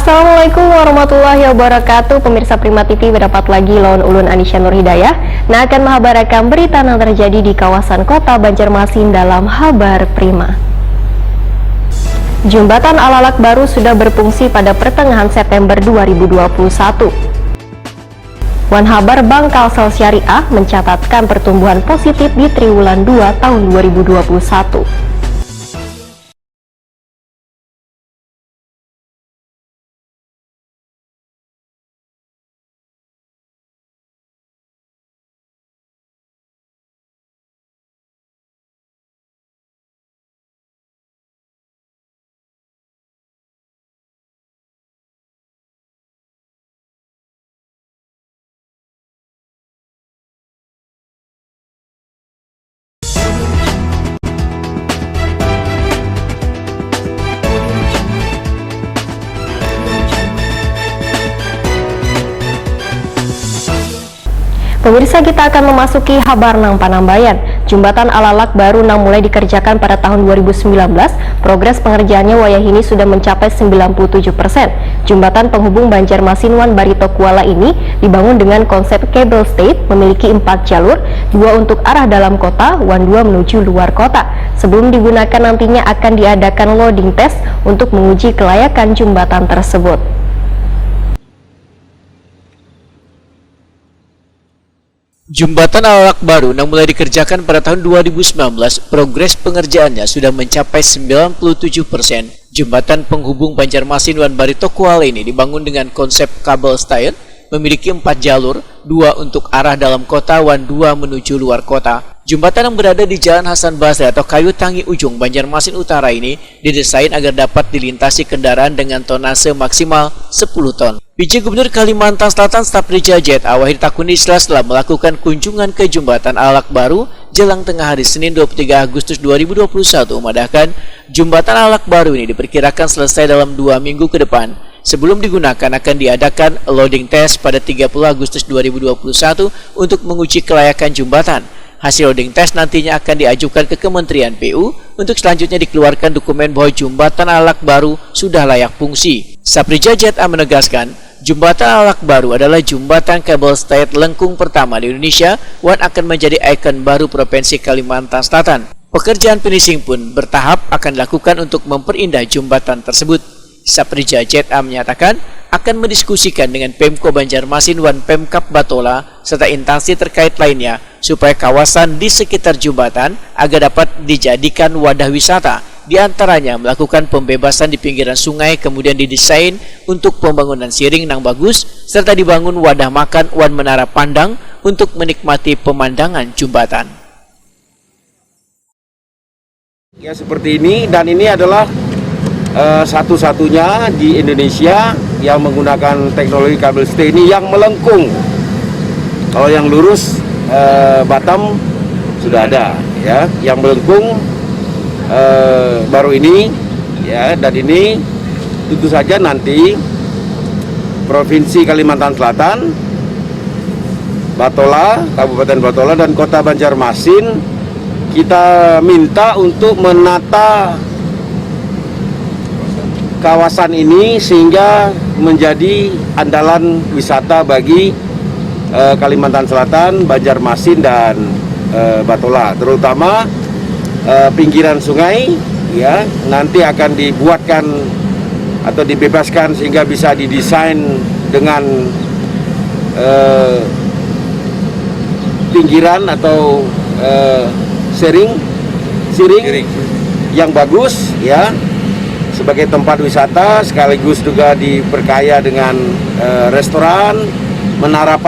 Assalamualaikum warahmatullahi wabarakatuh. Pemirsa Prima TV, berdapat lagi lawan ulun Anisya Nur Hidayah akan menghabarkan berita yang terjadi di kawasan kota Banjarmasin dalam Habar Prima. Jembatan Alalak baru sudah berfungsi pada pertengahan September 2021. Wan Habar Bank Kalsel Syariah mencatatkan pertumbuhan positif di triwulan 2 tahun 2021. Pemirsa, kita akan memasuki Habar nang Panambayan. Jembatan Alalak baru nang mulai dikerjakan pada tahun 2019. Progres pengerjaannya wayahini sudah mencapai 97%. Jembatan penghubung Banjarmasin Wan Barito Kuala ini dibangun dengan konsep cable stayed, memiliki 4 jalur, 2 untuk arah dalam kota, Wan 2 menuju luar kota. Sebelum digunakan nantinya akan diadakan loading test untuk menguji kelayakan jembatan tersebut. Jembatan Alalak baru yang mulai dikerjakan pada tahun 2019, progres pengerjaannya sudah mencapai 97%. Jembatan penghubung Banjarmasin Wan Barito Kuala ini dibangun dengan konsep kabel stayed, memiliki 4 jalur, 2 untuk arah dalam kota, Wan 2 menuju luar kota. Jembatan yang berada di Jalan Hasan Basri atau Kayu Tangi Ujung, Banjarmasin Utara ini didesain agar dapat dilintasi kendaraan dengan tonase maksimal 10 ton. PJ Gubernur Kalimantan Selatan Stafri Jajet Awahir Takuni setelah melakukan kunjungan ke Jembatan Alalak baru jelang tengah hari Senin 23 Agustus 2021 memadahkan Jembatan Alalak baru ini diperkirakan selesai dalam 2 minggu ke depan. Sebelum digunakan akan diadakan loading test pada 30 Agustus 2021 untuk menguji kelayakan jembatan. Hasil loading test nantinya akan diajukan ke Kementerian PU untuk selanjutnya dikeluarkan dokumen bahwa Jembatan Alalak baru sudah layak fungsi. Stafri Jajet menegaskan, Jembatan Alalak baru adalah jembatan kabel stayed lengkung pertama di Indonesia dan akan menjadi ikon baru Provinsi Kalimantan Selatan. Pekerjaan finishing pun bertahap akan dilakukan untuk memperindah jembatan tersebut. Stafri Jajet menyatakan akan mendiskusikan dengan Pemko Banjarmasin dan Pemkap Batola serta instansi terkait lainnya supaya kawasan di sekitar jembatan agar dapat dijadikan wadah wisata. Di antaranya melakukan pembebasan di pinggiran sungai, kemudian didesain untuk pembangunan siring yang bagus serta dibangun wadah makan dan menara pandang untuk menikmati pemandangan jembatan. Ya, seperti ini, dan ini adalah satu-satunya di Indonesia yang menggunakan teknologi kabel stay ini yang melengkung. Kalau yang lurus Batam sudah ada, ya. Yang melengkung baru ini, ya. Dan ini tentu saja nanti Provinsi Kalimantan Selatan, Batola, Kabupaten Batola dan Kota Banjarmasin kita minta untuk menata kawasan ini sehingga menjadi andalan wisata bagi Kalimantan Selatan, Banjarmasin dan Batola, terutama pinggiran sungai, ya, nanti akan dibuatkan atau dibebaskan sehingga bisa didesain dengan pinggiran atau siring yang bagus, ya, sebagai tempat wisata sekaligus juga diperkaya dengan restoran, menara